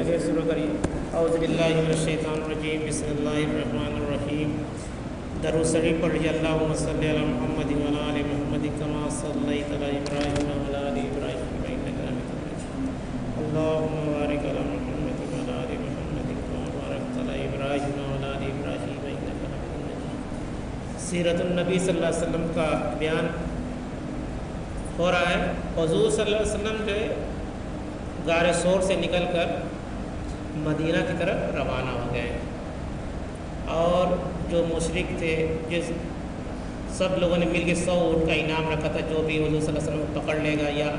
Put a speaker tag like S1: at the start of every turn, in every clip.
S1: سے شروع کریے۔ اعوذ باللہ من الشیطان الرجیم، بسم اللہ الرحمن الرحیم۔ درود شریف پڑھیے، اللہم صلی علی محمد وعلی آل محمد کما صلیت علی ابراہیم وعلی آل ابراہیم انک حمید مجید۔ اللہم بارک علی محمد وعلی آل محمد کما بارکت علی ابراہیم وعلی آل ابراہیم انک حمید مجید۔ سیرت النبی صلی اللہ علیہ وسلم کا بیان ہو رہا ہے۔ حضور صلی اللہ علیہ وسلم جو غار ثور سے نکل کر مدینہ کی طرف روانہ ہو گئے، اور جو مشرک تھے، جس سب لوگوں نے مل کے 100 اونٹ کا انعام رکھا تھا، جو بھی حضور صلی اللہ علیہ وسلم پکڑ لے گا یا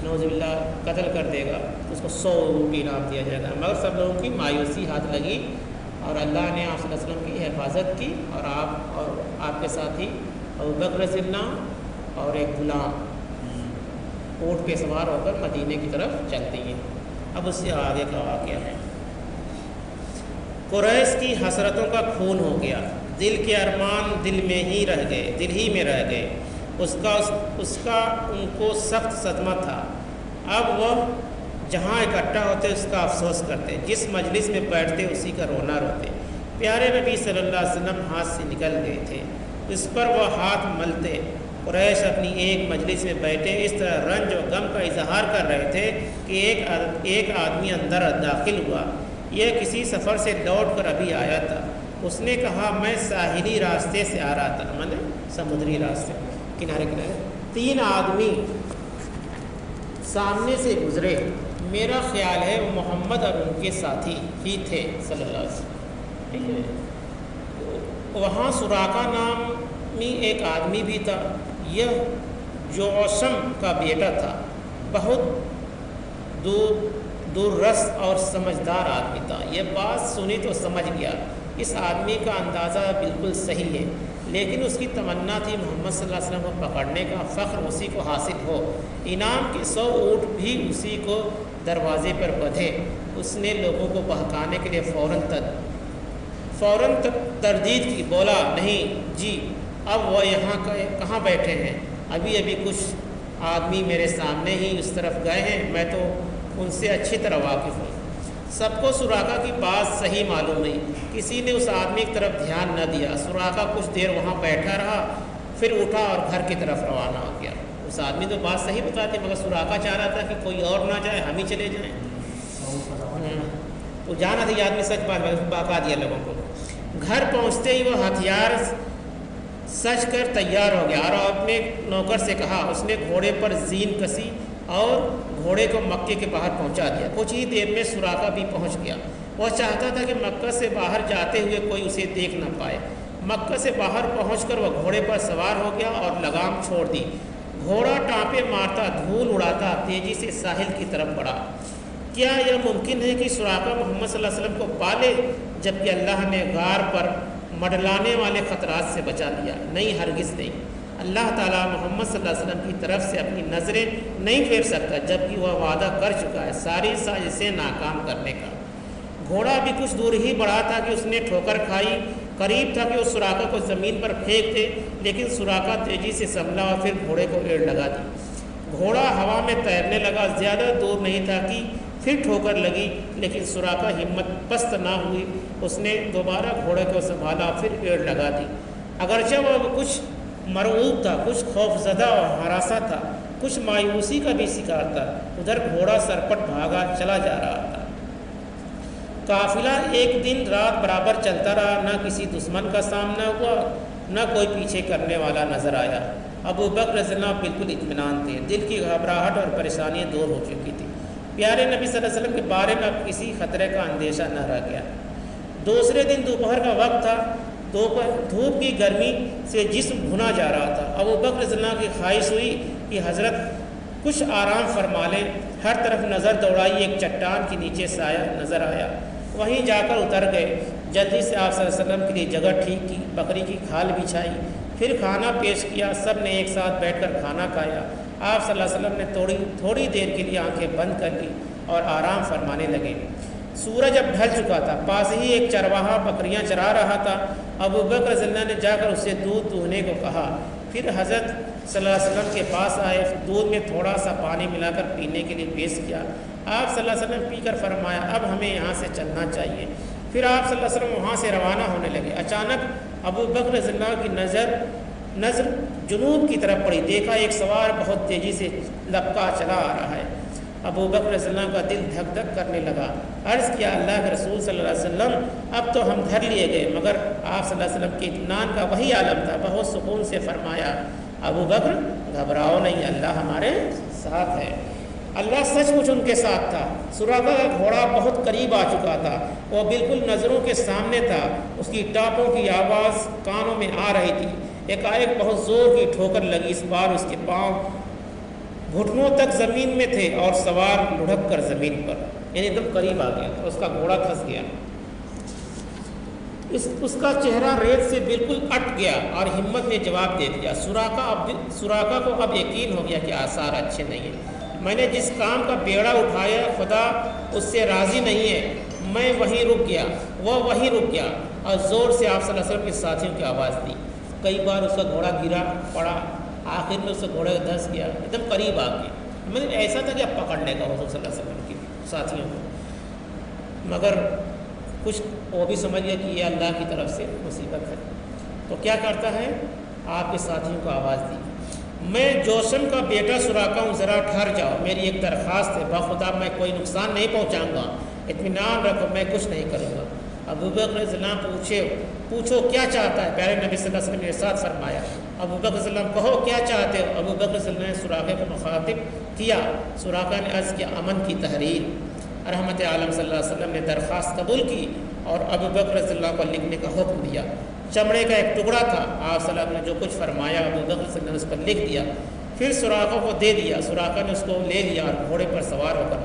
S1: نعوذ باللہ قتل کر دے گا تو اس کو 100 اونٹ کی انعام دیا جائے گا۔ مگر سب لوگوں کی مایوسی ہاتھ لگی، اور اللہ نے آپ صلی اللہ علیہ وسلم کی حفاظت کی، اور آپ کے ساتھ ہی ابوبکر رضی اللہ اور ایک غلام اونٹ پہ سوار ہو کر مدینے کی طرف چلتے ہیں۔ اب اس سے آگے کا واقعہ ہے۔ قریش کی حسرتوں کا خون ہو گیا، دل کے ارمان دل میں ہی رہ گئے، دل ہی میں رہ گئے۔ اس کا ان کو سخت صدمہ تھا۔ اب وہ جہاں اکٹھا ہوتے اس کا افسوس کرتے، جس مجلس میں بیٹھتے اسی کا رونا روتے۔ پیارے نبی صلی اللہ علیہ وسلم ہاتھ سے نکل گئے تھے، اس پر وہ ہاتھ ملتے۔ قریش اپنی ایک مجلس میں بیٹھے اس طرح رنج و غم کا اظہار کر رہے تھے کہ ایک آدمی اندر داخل ہوا۔ یہ کسی سفر سے لوٹ کر ابھی آیا تھا۔ اس نے کہا، میں ساحلی راستے سے آ رہا تھا، مانے سمندری راستے، کنارے 3 آدمی سامنے سے گزرے۔ میرا خیال ہے وہ محمد اور ان کے ساتھی ہی تھے صلی اللہ علیہ وسلم، ٹھیک ہے۔ وہاں سراقہ نامی ایک آدمی بھی تھا، یہ جوشم کا بیٹا تھا، بہت دور رس اور سمجھدار آدمی تھا۔ یہ بات سنی تو سمجھ گیا اس آدمی کا اندازہ بالکل صحیح ہے، لیکن اس کی تمنا تھی محمد صلی اللہ علیہ وسلم کو پکڑنے کا، فخر اسی کو حاصل ہو، انعام کے 100 اونٹ بھی اسی کو دروازے پر بدھے۔ اس نے لوگوں کو بہکانے کے لیے فوراً تردید کی، بولا، نہیں جی، اب وہ یہاں کہاں بیٹھے ہیں؟ ابھی کچھ آدمی میرے سامنے ہی اس طرف گئے ہیں، میں تو ان سے اچھی طرح واقف ہوں۔ سب کو سراقہ کی بات صحیح معلوم ہوئی، کسی نے اس آدمی کی طرف دھیان نہ دیا۔ سراقہ کچھ دیر وہاں بیٹھا رہا، پھر اٹھا اور گھر کی طرف روانہ ہو گیا۔ اس آدمی تو بات صحیح بتاتے، مگر سراقہ چاہ رہا تھا کہ کوئی اور نہ جائے، ہم ہی چلے جائیں۔ تو جانا تھا یہ آدمی سچ بتا دیا لوگوں کو۔ گھر پہنچتے ہی وہ ہتھیار سج کر تیار ہو گیا اور اپنے نوکر سے کہا۔ اس نے گھوڑے پر زین کسی اور گھوڑے کو مکے کے باہر پہنچا دیا۔ کچھ ہی دیر میں سراقہ بھی پہنچ گیا۔ وہ چاہتا تھا کہ مکہ سے باہر جاتے ہوئے کوئی اسے دیکھ نہ پائے۔ مکہ سے باہر پہنچ کر وہ گھوڑے پر سوار ہو گیا اور لگام چھوڑ دی۔ گھوڑا ٹانپے مارتا، دھول اڑاتا تیزی سے ساحل کی طرف بڑھا۔ کیا یہ ممکن ہے کہ سراقہ محمد صلی اللہ علیہ وسلم کو پالے جبکہ اللہ نے غار پر مڈلانے والے خطرات سے بچا لیا؟ نہیں، ہرگز نہیں۔ اللہ تعالیٰ محمد صلی اللہ علیہ وسلم کی طرف سے اپنی نظریں نہیں پھیر سکتا جبکہ وہ وعدہ کر چکا ہے ساری سازشیں ناکام کرنے کا۔ گھوڑا بھی کچھ دور ہی بڑھا تھا کہ اس نے ٹھوکر کھائی۔ قریب تھا کہ اس سراقہ کو زمین پر پھینک دے، لیکن سراقہ تیزی سے سنبھلا اور پھر گھوڑے کو ایڑ لگا دی۔ گھوڑا ہوا میں تیرنے لگا، زیادہ دور نہیں تھا کہ پھر ٹھوکر لگی، لیکن سراقہ ہمت پست نہ ہوئی۔ اس نے دوبارہ گھوڑے کو سنبھالا، پھر ایڑ لگا دی۔ اگرچہ وہ کچھ مرعوب تھا، کچھ خوفزدہ اور ہراساں تھا، کچھ مایوسی کا بھی شکار تھا۔ ادھر گھوڑا سرپٹ بھاگا چلا جا رہا تھا۔ قافلہ ایک دن رات برابر چلتا رہا، نہ کسی دشمن کا سامنا ہوا، نہ کوئی پیچھے کرنے والا نظر آیا۔ ابوبکر رضی اللہ بالکل اطمینان تھے، دل کی گھبراہٹ اور پریشانیاں دور ہو چکی تھی۔ پیارے نبی صلی اللہ علیہ وسلم کے بارے میں اب کسی خطرے کا اندیشہ نہ رہ گیا۔ دوسرے دن دوپہر کا وقت تھا، دھوپ کی گرمی سے جسم بھنا جا رہا تھا۔ ابوبکر رضی اللہ کی خواہش ہوئی کہ حضرت کچھ آرام فرما لیں۔ ہر طرف نظر دوڑائی، ایک چٹان کے نیچے سایہ نظر آیا، وہیں جا کر اتر گئے۔ جلدی سے آپ صلی اللہ علیہ وسلم کے لیے جگہ ٹھیک کی، بکری کی کھال بچھائی، پھر کھانا پیش کیا۔ سب نے ایک ساتھ بیٹھ کر کھانا کھایا۔ آپ صلی اللہ علیہ وسلم نے تھوڑی دیر کے لیے آنکھیں بند کر لی اور آرام فرمانے لگے۔ سورج اب ڈھل چکا تھا، پاس ہی ایک چرواہا بکریاں چرا رہا تھا۔ ابوبکر رضی اللہ نے جا کر اسے دودھ دہنے کو کہا، پھر حضرت صلی اللہ علیہ وسلم کے پاس آئے، دودھ میں تھوڑا سا پانی ملا کر پینے کے لیے پیش کیا۔ آپ صلی اللہ علیہ وسلم پی کر فرمایا اب ہمیں یہاں سے چلنا چاہیے۔ پھر آپ صلی اللہ علیہ وسلم وہاں سے روانہ ہونے لگے۔ اچانک ابو بکر رضی اللہ عنہ کی نظر جنوب کی طرف پڑی، دیکھا ایک سوار بہت تیزی سے لپکا چلا آ رہا ہے۔ ابو بکر رضی اللہ عنہ کا دل دھک دھک کرنے لگا۔ عرض کیا اللہ کے رسول صلی اللہ علیہ وسلم اب تو ہم دھر لیے گئے، مگر آپ صلی اللہ علیہ وسلم کے اطمینان کا وہی عالم تھا۔ بہت سکون سے فرمایا ابو بکر گھبراؤ نہیں، اللہ ہمارے ساتھ ہے۔ اللہ سچ مچ ان کے ساتھ تھا۔ سراقہ کا گھوڑا بہت قریب آ چکا تھا، وہ بالکل نظروں کے سامنے تھا۔ اس کی ٹاپوں کی آواز کانوں میں آ رہی تھی۔ ایک بہت زور کی ٹھوکر لگی، اس بار اس کے پاؤں گھٹنوں تک زمین میں تھے اور سوار لڑھک کر زمین پر، یعنی ایک دم قریب آ گیا اور اس کا گھوڑا پھنس گیا۔ اس کا چہرہ ریت سے بالکل اٹ گیا اور ہمت نے جواب دے دیا۔ سراقہ کو اب یقین ہو گیا کہ آثار اچھے نہیں ہیں۔ میں نے جس کام کا بیڑا اٹھایا خدا اس سے راضی نہیں ہے۔ میں وہیں رک گیا، وہ وہیں رک گیا اور زور سے آپ صلی اللہ علیہ وسلم کے ساتھیوں کی آواز دی۔ کئی بار اس کا گھوڑا گرا پڑا، آخر میں اس کا گھوڑا دھس گیا، ایک دم قریب آ گیا۔ مطلب ایسا تھا کہ اب پکڑنے کا حضور صلی اللہ علیہ وسلم کی ساتھیوں کو، مگر کچھ وہ بھی سمجھ گیا کہ یہ اللہ کی طرف سے مصیبت ہے۔ تو کیا کرتا ہے، آپ کے ساتھیوں کو آواز دی، میں جوشم کا بیٹا سراقہ ہوں، ذرا ٹھہر جاؤ، میری ایک درخواست ہے، بخدا میں کوئی نقصان نہیں پہنچاؤں گا، اطمینان رکھو، میں کچھ نہیں کروں گا۔ ابو بکر رضی اللہ عنہ پوچھو کیا چاہتا ہے؟ پیارے نبی صلی اللہ علیہ وسلم نے ارشاد فرمایا ابو بکر رضی اللہ عنہ کہو کیا چاہتے ہو؟ ابو بکر رضی اللہ عنہ نے سراقہ کو مخاطب کیا۔ سراقہ نے عرض کیا امن کی تحریر۔ رحمت عالم صلی اللہ علیہ وسلم نے درخواست قبول کی اور ابو بکر رضی اللہ عنہ کو لکھنے کا حکم دیا۔ چمڑے کا ایک ٹکڑا تھا، آپ صلی اللہ علیہ وسلم نے جو کچھ فرمایا ابو بکر صلی اللہ علیہ وسلم نے اس پر لکھ دیا، پھر سراقہ کو دے دیا۔ سراقہ نے اس کو لے لیا اور گھوڑے پر سوار ہو کر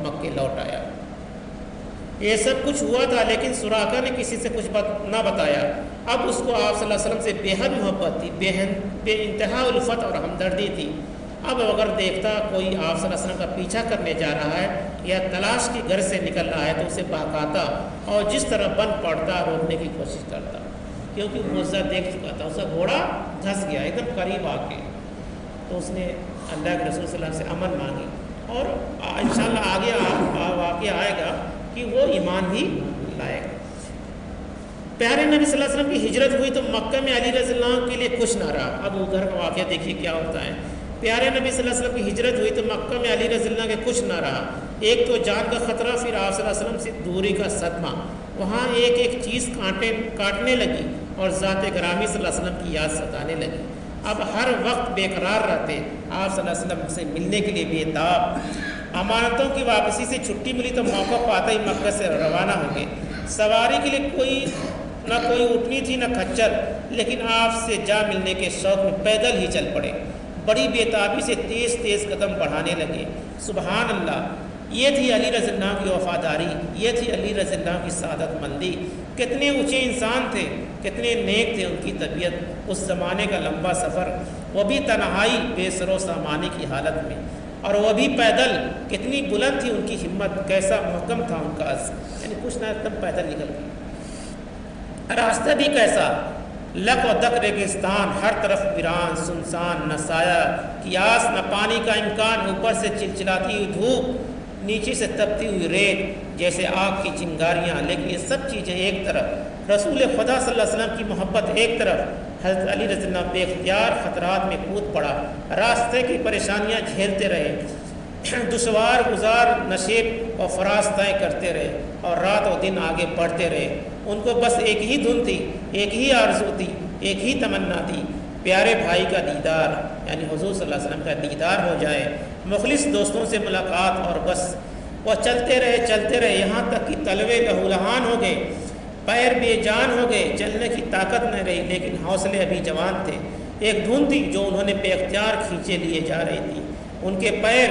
S1: مکے لوٹ آیا۔ یہ سب کچھ ہوا تھا، لیکن سراقہ نے کسی سے کچھ نہ بتایا۔ اب اس کو آپ صلی اللہ علیہ وسلم سے بے حد محبت تھی، بے انتہا الفت اور ہمدردی تھی۔ اب اگر دیکھتا کوئی آپ صلی اللہ علیہ وسلم کا پیچھا کرنے جا رہا ہے یا تلاش کے گھر سے نکل رہا ہے تو اسے بہکاتا اور جس طرح بند پڑتا روکنے کی کوشش کرتا، کیونکہ وہ معجزہ دیکھ چکا تھا۔ اس کا گھوڑا دھس گیا ایک دم قریب آ کے، تو اس نے اللہ کے رسول صلی اللہ علیہ وسلم سے امن مانگی، اور انشاءاللہ آگے واقعہ آئے گا کہ وہ ایمان ہی لائے گا۔ پیارے نبی صلی اللہ علیہ وسلم کی ہجرت ہوئی تو مکہ میں علی رضی اللہ عنہ کے لیے کچھ نہ رہا۔ اب ادھر کا واقعہ دیکھیے کیا ہوتا ہے۔ پیارے نبی صلی اللہ علیہ وسلم کی ہجرت ہوئی تو مکہ میں علی رضی اللہ عنہ کے کچھ نہ رہا۔ ایک تو جان کا خطرہ، پھر آپ صلی اللہ علیہ وسلم سے دوری کا صدمہ، وہاں ایک ایک چیز کاٹنے لگی اور ذات گرامی صلی اللہ علیہ وسلم کی یاد ستانے لگی۔ اب ہر وقت بے قرار رہتے، آپ صلی اللہ علیہ وسلم سے ملنے کے لیے بے تاب۔ امانتوں کی واپسی سے چھٹی ملی تو موقع پاتا ہی مکہ سے روانہ ہو گئے۔ سواری کے لیے نہ کوئی اونٹنی تھی نہ کھچر، لیکن آپ سے جا ملنے کے شوق میں پیدل ہی چل پڑے۔ بڑی بےتابی سے تیز تیز قدم بڑھانے لگے۔ سبحان اللہ، یہ تھی علی رضی اللہ عنہ کی وفاداری، یہ تھی علی رضی اللہ عنہ کی سعادت مندی۔ کتنے اونچے انسان تھے، کتنے نیک تھے ان کی طبیعت۔ اس زمانے کا لمبا سفر، وہ بھی تنہائی بے سر و سامانے کی حالت میں، اور وہ بھی پیدل۔ کتنی بلند تھی ان کی ہمت، کیسا محکم تھا ان کا عزم، یعنی کچھ نہ تب پیدل نکل گئے۔ راستہ بھی کیسا، لک و دک ریگستان، ہر طرف ویران سنسان، نہ سایہ قیاس نہ پانی کا امکان، اوپر سے چلچلاتی ہوئی دھوپ، نیچے سے تپتی ہوئی ریت جیسے آگ کی چنگاریاں۔ لیکن یہ سب چیزیں ایک طرف، رسول خدا صلی اللہ علیہ وسلم کی محبت ایک طرف، حضرت علی رضی اللہ عنہ بے اختیار خطرات میں کود پڑا، راستے کی پریشانیاں جھیلتے رہے، دشوار گزار نشیب و فراز طے کرتے رہے، اور رات و دن آگے بڑھتے رہے۔ ان کو بس ایک ہی دھن تھی، ایک ہی آرزو تھی، ایک ہی تمنا تھی، پیارے بھائی کا دیدار، یعنی حضور صلی اللہ علیہ وسلم کا دیدار ہو جائے، مخلص دوستوں سے ملاقات، اور بس وہ چلتے رہے یہاں تک کہ تلوے لہولہان ہو گئے، پیر بے جان ہو گئے، چلنے کی طاقت نہ رہی، لیکن حوصلے ابھی جوان تھے۔ ایک دھن تھی جو انہوں نے بے اختیار کھینچے لیے جا رہی تھی، ان کے پیر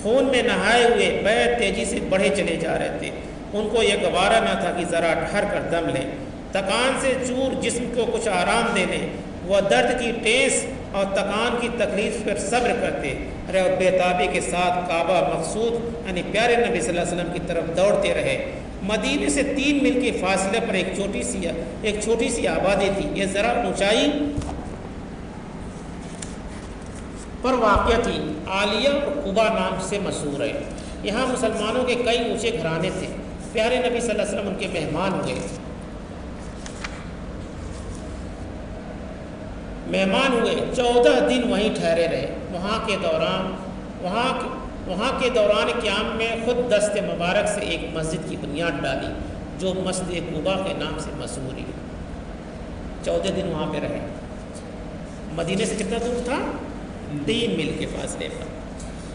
S1: خون میں نہائے ہوئے، پیر تیزی سے بڑھے چلے جا رہے تھے۔ ان کو یہ گوارا نہ تھا کہ ذرا ٹھہر کر دم لیں، تکان سے چور جسم کو کچھ آرام دے لیں۔ وہ درد کی ٹیس اور تکان کی تکلیف پر صبر کرتے رہے اور بےتابی کے ساتھ کعبہ مقصود یعنی پیارے نبی صلی اللہ علیہ وسلم کی طرف دوڑتے رہے۔ مدینے سے 3 میل کے فاصلے پر ایک چھوٹی سی آبادی تھی۔ یہ ذرا اونچائی پر واقع تھی، عالیہ اور قبا نام سے مشہور ہے۔ یہاں مسلمانوں کے کئی اونچے گھرانے تھے، پیارے نبی صلی اللہ علیہ وسلم ان کے مہمان ہوئے، مہمان ہوئے 14 دن وہیں ٹھہرے رہے۔ وہاں کے دوران قیام میں خود دست مبارک سے ایک مسجد کی بنیاد ڈالی جو مسجد قباء کے نام سے مشہور ہے۔ 14 دن وہاں پہ رہے۔ مدینے سے کتنا دور تھا؟ 3 میل کے فاصلے پر۔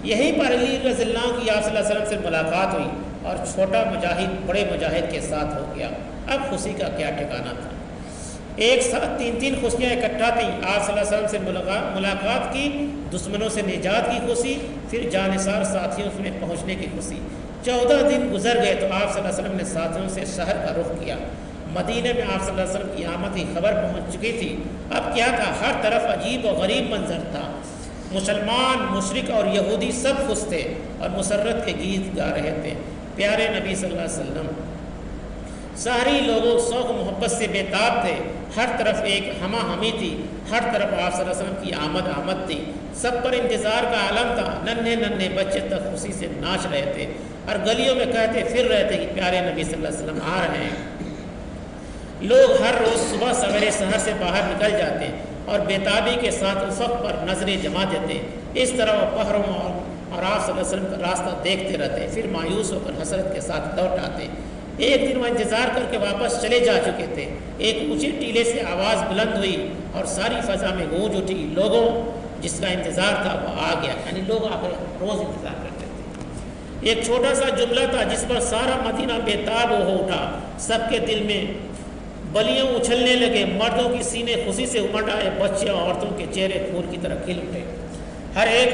S1: یہیں پر علی رضی اللہ عنہ کی آپ صلی اللہ علیہ وسلم سے ملاقات ہوئی اور چھوٹا مجاہد بڑے مجاہد کے ساتھ ہو گیا۔ اب خوشی کا کیا ٹھکانہ تھا؟ ایک ساتھ 3 خوشیاں اکٹھا تھیں۔ آپ صلی اللہ علیہ وسلم سے ملاقات کی، دشمنوں سے نجات کی خوشی، پھر جانثار ساتھیوں میں پہنچنے کی خوشی۔ 14 دن گزر گئے تو آپ صلی اللہ علیہ وسلم نے ساتھیوں سے شہر کا رخ کیا۔ مدینہ میں آپ صلی اللہ علیہ وسلم کی آمد کی خبر پہنچ چکی تھی۔ اب کیا تھا؟ ہر طرف عجیب و غریب منظر تھا۔ مسلمان، مشرک اور یہودی سب خوش تھے اور مسرت کے گیت گا رہے تھے۔ پیارے نبی صلی اللہ علیہ وسلم ساری لوگوں شوق محبت سے بےتاب تھے۔ ہر طرف ایک ہمہ ہمی تھی، ہر طرف آپ صلی اللہ علیہ وسلم کی آمد تھی۔ سب پر انتظار کا عالم تھا۔ ننھے بچے تک خوشی سے ناچ رہے تھے اور گلیوں میں کہتے پھر رہے تھے کہ پیارے نبی صلی اللہ علیہ وسلم آ رہے ہیں۔ لوگ ہر روز صبح سویرے شہر سے باہر نکل جاتے اور بےتابی کے ساتھ افق پر نظریں جما دیتے۔ اس طرح وہ پہروں اور آپ صلی اللہ علیہ وسلم کا راستہ دیکھتے رہتے، پھر مایوس ہو کر حسرت کے ساتھ لوٹ آتے۔ ایک دن وہ انتظار کر کے واپس چلے جا چکے تھے۔ ایک اونچے ٹیلے سے آواز بلند ہوئی اور ساری فضا میں گونج اٹھی، لوگوں جس کا انتظار تھا وہ آ گیا۔ یعنی لوگ آ کر روز انتظار کرتے تھے۔ ایک چھوٹا سا جملہ تھا جس پر سارا مدینہ بےتاب ہو اٹھا۔ سب کے دل میں بلیوں اچھلنے لگے، مردوں کی سینے خوشی سے امٹ آئے، بچے اور عورتوں کے چہرے پھول کی طرح کھل اٹھے۔ ہر ایک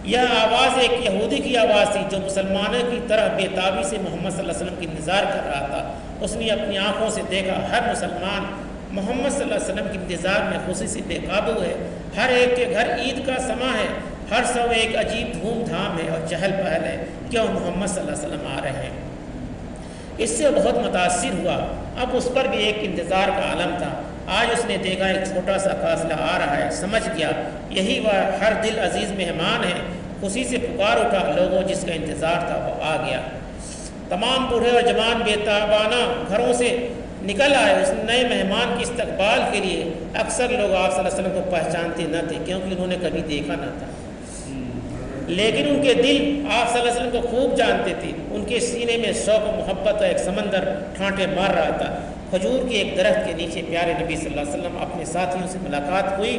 S1: یہ آواز ایک یہودی کی آواز تھی جو مسلمانوں کی طرح بےتابی سے محمد صلی اللہ علیہ وسلم کی انتظار کر رہا تھا۔ اس نے اپنی آنکھوں سے دیکھا ہر مسلمان محمد صلی اللہ علیہ وسلم کے انتظار میں خوشی سے بے قابو ہے۔ ہر ایک کے گھر عید کا سماں ہے، ہر سو ایک عجیب دھوم دھام ہے اور چہل پہل ہے، کیوں محمد صلی اللہ علیہ وسلم آ رہے ہیں۔ اس سے بہت متاثر ہوا۔ اب اس پر بھی ایک انتظار کا عالم تھا۔ آج اس نے دیکھا ایک چھوٹا سا قافلہ آ رہا ہے، سمجھ گیا یہی وہ ہر دل عزیز مہمان ہے۔ خوشی سے پکار اٹھا، لوگوں جس کا انتظار تھا وہ آ گیا۔ تمام بوڑھے اور جوان بےتابانہ گھروں سے نکل آئے اس نئے مہمان کے استقبال کے لیے۔ اکثر لوگ آپ صلی اللہ علیہ وسلم کو پہچانتے نہ تھے کیونکہ انہوں نے کبھی دیکھا نہ تھا، لیکن ان کے دل آپ صلی اللہ علیہ وسلم کو خوب جانتے تھے۔ ان کے سینے میں شوق و محبت کا ایک سمندر ٹھانٹے مار رہا تھا۔ کھجور کے ایک درخت کے نیچے پیارے نبی صلی اللہ علیہ وسلم اپنے ساتھیوں سے ملاقات ہوئی۔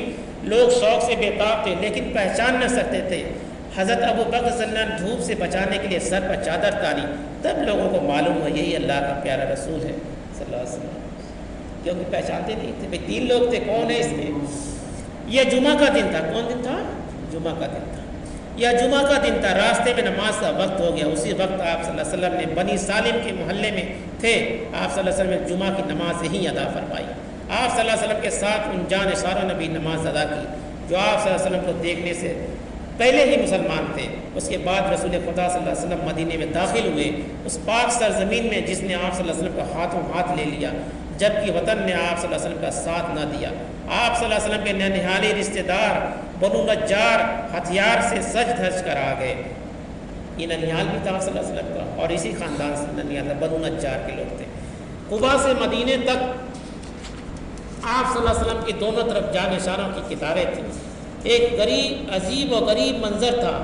S1: لوگ شوق سے بےتاب تھے لیکن پہچان نہ سکتے تھے۔ حضرت ابو بکر صلی اللہ علیہ وسلم دھوپ سے بچانے کے لیے سر پر چادر ڈالی، تب لوگوں کو معلوم ہوا یہی اللہ کا پیارا رسول ہے صلی اللہ علیہ وسلم، کیونکہ پہچانتے نہیں تھے۔ بھائی 3 لوگ تھے، کون ہے اس میں؟ یہ جمعہ کا دن تھا۔ کون دن تھا؟ جمعہ کا دن تھا۔ یا جمعہ کا دن تھا، راستے میں نماز کا وقت ہو گیا۔ اسی وقت آپ صلی اللہ علیہ وسلم نے بنی سالم کے محلے میں تھے، آپ صلی اللہ علیہ وسلم نے جمعہ کی نماز یہیں ادا فرمائی۔ آپ صلی اللہ علیہ وسلم کے ساتھ ان جانشاروں نے بھی نماز ادا کی جو آپ صلی اللہ علیہ وسلم کو دیکھنے سے پہلے ہی مسلمان تھے۔ اس کے بعد رسول خدا صلی اللہ علیہ وسلم مدینے میں داخل ہوئے، اس پاک سرزمین میں جس نے آپ صلی اللہ علیہ وسلم کا ہاتھوں ہاتھ لے لیا، جبکہ وطن نے آپ صلی اللہ علیہ وسلم کا ساتھ نہ دیا۔ آپ صلی اللہ علیہ وسلم کے ننہالی رشتہ دار بنو نجار ہتھیار سے سج دھج کر آ گئے۔ یہ ننہال بھی تھا صلی اللہ علیہ وسلم کا، اور اسی خاندان سے ننہال تھا، بنو نجار کے لوگ تھے۔ قباء سے مدینے تک آپ صلی اللہ علیہ وسلم کی دونوں طرف جانشانوں کی قطاریں تھیں۔ ایک غریب عجیب و غریب منظر تھا۔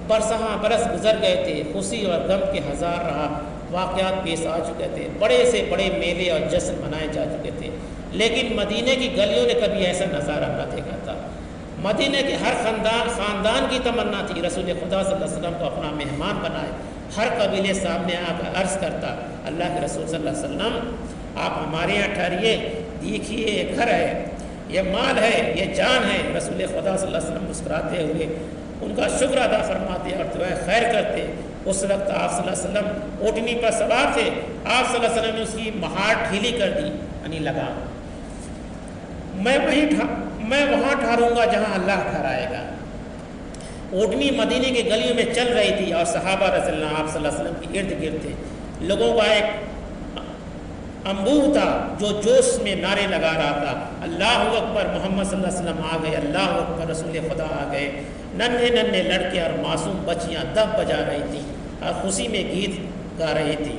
S1: برسہاں برس گزر گئے تھے، خوشی اور غم کے ہزار رہا واقعات پیش آ چکے تھے، بڑے سے بڑے میلے اور جشن منائے جا چکے تھے، لیکن مدینے کی گلیوں نے کبھی ایسا نظارہ نہ دیکھا تھا۔ مدینے کے ہر خاندان کی تمنا تھی رسول خدا صلی اللہ علیہ وسلم کو اپنا مہمان بنائے۔ ہر قبیلے سامنے آ کر عرض کرتا، اللہ کے رسول صلی اللہ علیہ وسلم آپ ہمارے یہاں ٹھہریے، دیکھیے یہ گھر ہے، یہ مال ہے، یہ جان ہے۔ رسول خدا صلی اللہ علیہ وسلم مسکراتے ہوئے ان کا شکر ادا فرماتے اور دعائے خیر کرتے۔ اس وقت آپ صلی اللہ علیہ وسلم اونٹنی پر سوار تھے۔ آپ صلی اللہ علیہ وسلم نے اس کی مہار ڈھیلی کر دی، یعنی لگا میں وہاں ٹھہروں گا جہاں اللہ ٹھہرائے گا۔ اونٹنی مدینے کی گلیوں میں چل رہی تھی اور صحابہ رضی اللہ آپ صلی اللہ علیہ وسلم کے ارد گرد تھے۔ لوگوں کا ایک انبوہ تھا جو جوش میں نعرے لگا رہا تھا، اللہ اکبر، محمد صلی اللہ علیہ وسلم آ گئے، اللہ اکبر، رسول خدا آ گئے۔ ننھے ننھے لڑکے اور معصوم بچیاں دف بجا رہی تھیں اور خوشی میں گیت گا رہی تھی۔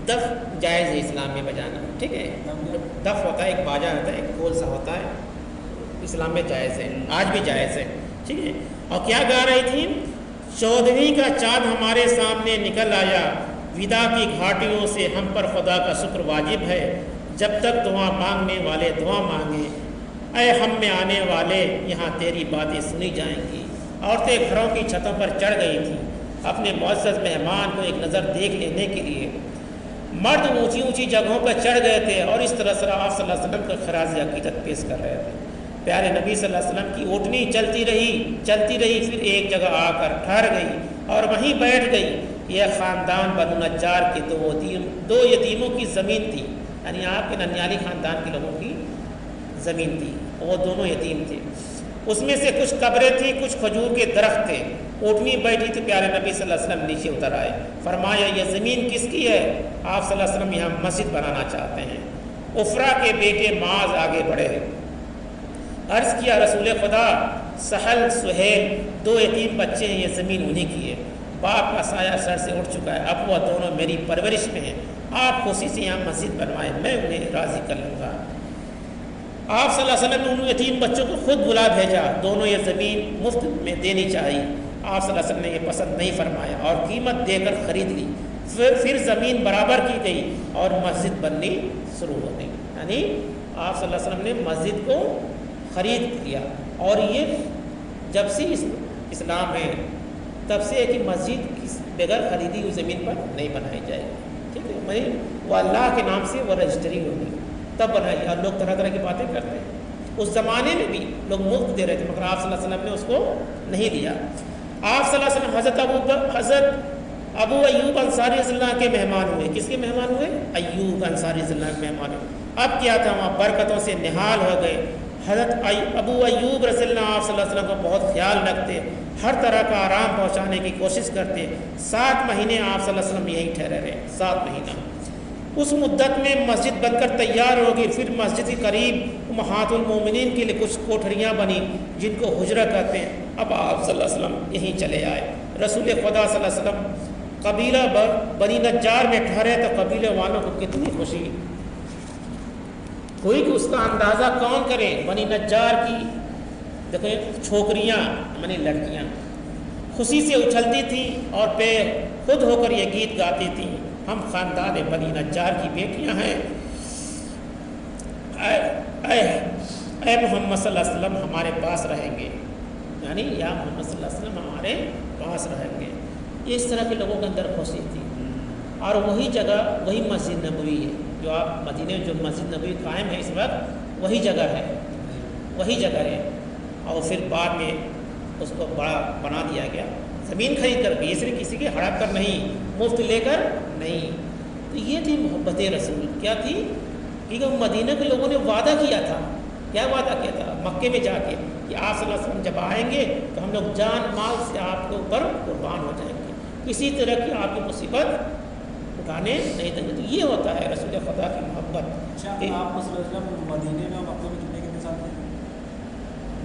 S1: دف جائز ہے اسلام میں بجانا، ٹھیک ہے، دف ہوتا ہے، ایک باجا ہوتا ہے، ایک کھول سا ہوتا ہے، اسلام میں جائز ہے، آج بھی جائز ہے، ٹھیک ہے۔ اور کیا گا رہی تھی؟ 14ویں کا چاند ہمارے سامنے نکل آیا، ودا کی گھاٹیوں سے ہم پر خدا کا شکر واجب ہے، جب تک دعا مانگنے والے دعا مانگے، اے ہم میں آنے والے یہاں تیری باتیں سنی جائیں گی۔ عورتیں گھروں کی چھتوں پر چڑھ گئی تھیں اپنے معزز مہمان کو ایک نظر دیکھ لینے کے لیے، مرد اونچی اونچی جگہوں پر چڑھ گئے تھے اور اس طرح سے آپ صلی اللہ علیہ وسلم کا خراج عقیدت پیش کر رہے تھے۔ پیارے نبی صلی اللہ علیہ وسلم کی اونٹنی چلتی رہی، پھر ایک جگہ آ کر ٹھہر گئی اور وہیں بیٹھ گئی۔ یہ خاندان بنو نجار کے دو یتیموں کی زمین تھی، یعنی آپ کے ننیالی خاندان کے لوگوں کی زمین تھی، وہ دونوں یتیم تھے۔ اس میں سے کچھ قبریں تھیں، کچھ کھجور کے درخت تھے۔ اونٹنی بیٹھی تھی، پیارے نبی صلی اللہ علیہ وسلم نیچے اتر آئے، فرمایا یہ زمین کس کی ہے؟ آپ صلی اللہ علیہ وسلم یہاں مسجد بنانا چاہتے ہیں۔ عفرا کے بیٹے معاذ آگے بڑھے، عرض کیا رسول خدا، سہل سہیل 2 یتیم بچے ہیں، یہ زمین انہیں کی ہے، باپ کا سایہ سر سے اٹھ چکا ہے، اب وہ دونوں میری پرورش میں ہیں، آپ خوشی سے یہاں مسجد بنوائیں، میں انہیں راضی کر لوں گا۔ آپ صلی اللہ علیہ وسلم نے ان یتیم بچوں کو خود بلا بھیجا، دونوں یہ زمین مفت میں دینی چاہیے۔ آپ صلی اللہ علیہ وسلم نے یہ پسند نہیں فرمایا اور قیمت دے کر خرید لی۔ پھر زمین برابر کی گئی اور مسجد بننی شروع ہو گئی، یعنی آپ صلی اللہ علیہ وسلم نے مسجد کو خرید لیا۔ اور یہ جب سے اسلام ہے تب سے ہے کہ مسجد بغیر خریدی ہوئی زمین پر نہیں بنائی جائے گی، ٹھیک ہے، وہ اللہ کے نام سے وہ رجسٹری ہوگی تب بنائی۔ اور لوگ طرح طرح کی باتیں کرتے ہیں، اس زمانے میں بھی لوگ مفت دے رہے تھے، مگر آپ صلی اللہ علیہ وسلم نے اس کو نہیں دیا۔ آپ صلی اللہ علیہ وسلم حضرت ابو ایوب انصاری رضی اللہ کے مہمان ہوئے۔ کس کے مہمان ہوئے؟ ایوب انصاری رضی اللہ کے مہمان ہوئے۔ اب کیا تھا، وہاں برکتوں سے نہال ہو گئے۔ حضرت ابو ایوب رضی اللہ، آپ صلی اللہ علیہ وسلم کا بہت خیال رکھتے، ہر طرح کا آرام پہنچانے کی کوشش کرتے۔ 7 مہینے آپ صلی اللہ علیہ وسلم یہیں ٹھہرے رہے، 7 مہینہ۔ اس مدت میں مسجد بن کر تیار ہوگی، پھر مسجد کے قریب امہات المومنین کے لیے کچھ کوٹھریاں بنی جن کو حجرہ کہتے ہیں۔ اب آپ صلی اللہ علیہ وسلم یہیں چلے آئے۔ رسول خدا صلی اللہ علیہ وسلم قبیلہ بنی نجار میں ٹھہرے تو قبیلے والوں کو کتنی خوشی ہوئی کہ اس کا اندازہ کون کرے۔ بنی نجار کی دیکھیں چھوکریاں یعنی لڑکیاں خوشی سے اچھلتی تھیں اور پہ خود ہو کر یہ گیت گاتی تھیں، ہم خاندان بنی نجار کی بیٹیاں ہیں، اے محمد صلی اللہ علیہ وسلم ہمارے پاس رہیں گے، یعنی یا محمد صلی اللہ علیہ وسلم ہمارے پاس رہیں گے۔ اس طرح کے لوگوں کے اندر خوشی تھی۔ اور وہی جگہ وہی مسجد نبوی ہے جو آپ مدینے میں جو مسجد نبوی قائم ہے اس وقت، وہی جگہ ہے۔ اور پھر بعد میں اس کو بڑا بنا دیا گیا، زمین خرید کر بھی، صرف کسی کے ہڑپ کر نہیں، مفت لے کر نہیں۔ تو یہ تھی محبت رسول، کیا تھی؟ کیونکہ مدینہ کے لوگوں نے وعدہ کیا تھا، کیا وعدہ کیا تھا مکے میں جا کے کہ آپ صلی اللہ علیہ وسلم جب آئیں گے تو ہم لوگ جان مال سے آپ کے اوپر قربان ہو جائیں گے، کسی طرح کی آپ کی مصیبت اٹھانے نہیں دیں گے۔ تو یہ ہوتا ہے رسول خدا کی محبت۔
S2: اچھا، آپ صلی اللہ علیہ وسلم مدینے میں اور مکے میں کتنے سال تھے؟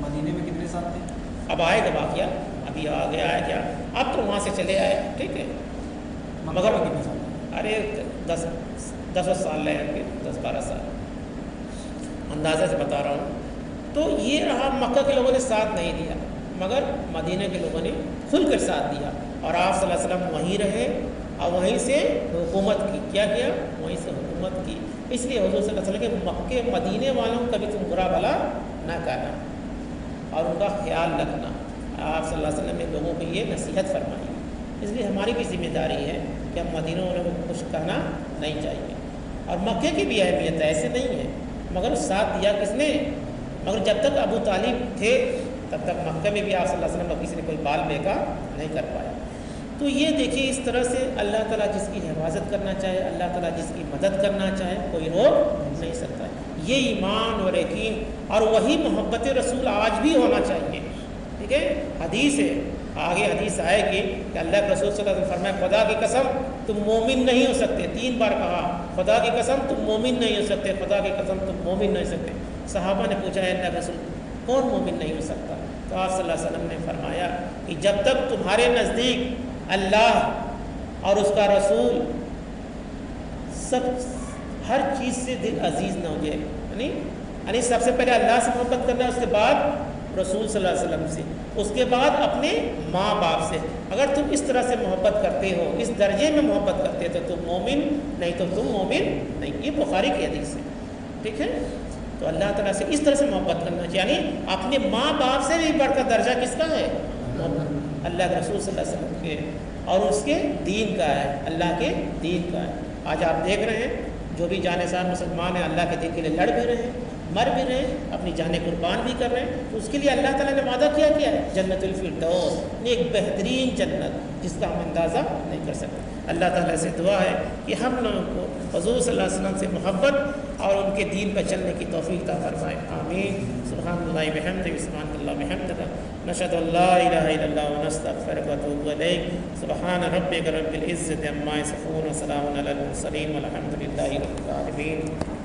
S2: مدینے میں کتنے سال تھے؟
S1: اب آئے گا واقعہ، ابھی آ گیا ہے کیا، اب تو وہاں سے چلے آئے، ٹھیک ہے، مگر
S2: کتنے سال؟
S1: ارے 10 سال رہے ہیں، 10-12 سال اندازے سے بتا رہا ہوں۔ تو یہ رہا، مکہ کے لوگوں نے ساتھ نہیں دیا مگر مدینہ کے لوگوں نے کھل کر ساتھ دیا، اور آپ صلی اللہ علیہ وسلم وہیں رہے اور وہیں سے حکومت کی، کیا کیا؟ وہیں سے حکومت کی۔ اس لیے حضور صلی اللہ علیہ وسلم کے مکے مدینے والوں کو کبھی تم برا بھلا نہ کہنا اور ان کا خیال رکھنا۔ آپ صلی اللہ علیہ وسلم نے لوگوں کو یہ نصیحت فرمائی، اس لیے ہماری بھی ذمہ داری ہے کہ ہم مدینہ والوں کو کچھ کہنا نہیں چاہیے۔ اور مکے کی بھی اہمیت ہے، ایسے نہیں ہے، مگر ساتھ دیا کس نے؟ مگر جب تک ابو طالب تھے تب تک مکہ میں بھی آپ صلی اللہ علیہ وسلم کو کسی نے کوئی بال بیکا نہیں کر پایا۔ تو یہ دیکھیے اس طرح سے اللہ تعالیٰ جس کی حفاظت کرنا چاہے، اللہ تعالیٰ جس کی مدد کرنا چاہے، کوئی روک نہیں سکتا۔ یہ ایمان اور یقین اور وہی محبت رسول آج بھی ہونا چاہیے، ٹھیک ہے۔ حدیث ہے، آگے حدیث آئے گی کہ اللہ کے رسول صلی اللہ علیہ وسلم فرمایا خدا کی قسم تم مومن نہیں ہو سکتے، 3 بار کہا خدا کی قسم تم مومن نہیں ہو سکتے، خدا کی قسم تم مومن نہیں ہو سکتے۔ صحابہ نے پوچھا ہے اللہ کے رسول کون مومن نہیں ہو سکتا؟ تو آپ صلی اللہ علیہ وسلم نے فرمایا کہ جب تک تمہارے نزدیک اللہ اور اس کا رسول سب ہر چیز سے دل عزیز نہ ہو جائے، یعنی سب سے پہلے اللہ سے محبت کرنا، اس کے بعد رسول صلی اللہ علیہ وسلم سے، اس کے بعد اپنے ماں باپ سے، اگر تم اس طرح سے محبت کرتے ہو، اس درجے میں محبت کرتے تو تم مومن، نہیں تو تم مومن نہیں۔ یہ بخاری کی حدیث ہے، ٹھیک ہے؟ تو اللہ تعالیٰ سے اس طرح سے محبت کرنا چاہیے، یعنی اپنے ماں باپ سے بھی بڑھ کر درجہ کس کا ہے؟ اللہ کے رسول صلی اللہ علیہ وسلم کے، اور اس کے دین کا ہے، اللہ کے دین کا ہے۔ آج آپ دیکھ رہے ہیں جو بھی جانشین مسلمان ہیں اللہ کے دین کے لیے لڑ بھی رہے ہیں، مر بھی رہے ہیں، اپنی جانیں قربان بھی کر رہے ہیں، تو اس کے لیے اللہ تعالیٰ نے وعدہ کیا ہے؟ جنت الفردوس، ایک بہترین جنت جس کا ہم اندازہ نہیں کر سکتے۔ اللہ تعالیٰ سے دعا ہے کہ ہم لوگوں کو حضور صلی اللہ علیہ وسلم سے محبت اور ان کے دین پر چلنے کی توفیق عطا فرمائے، آمین۔ سبحان اللہ بحمدہ، سبحان اللہ بحمدہ، نشہد ان لا الہ الا اللہ ونستغفرک ونتوب الیک، سبحان ربک رب العزۃ عما یصفون وسلام علی المرسلین والحمد للہ رب العالمین۔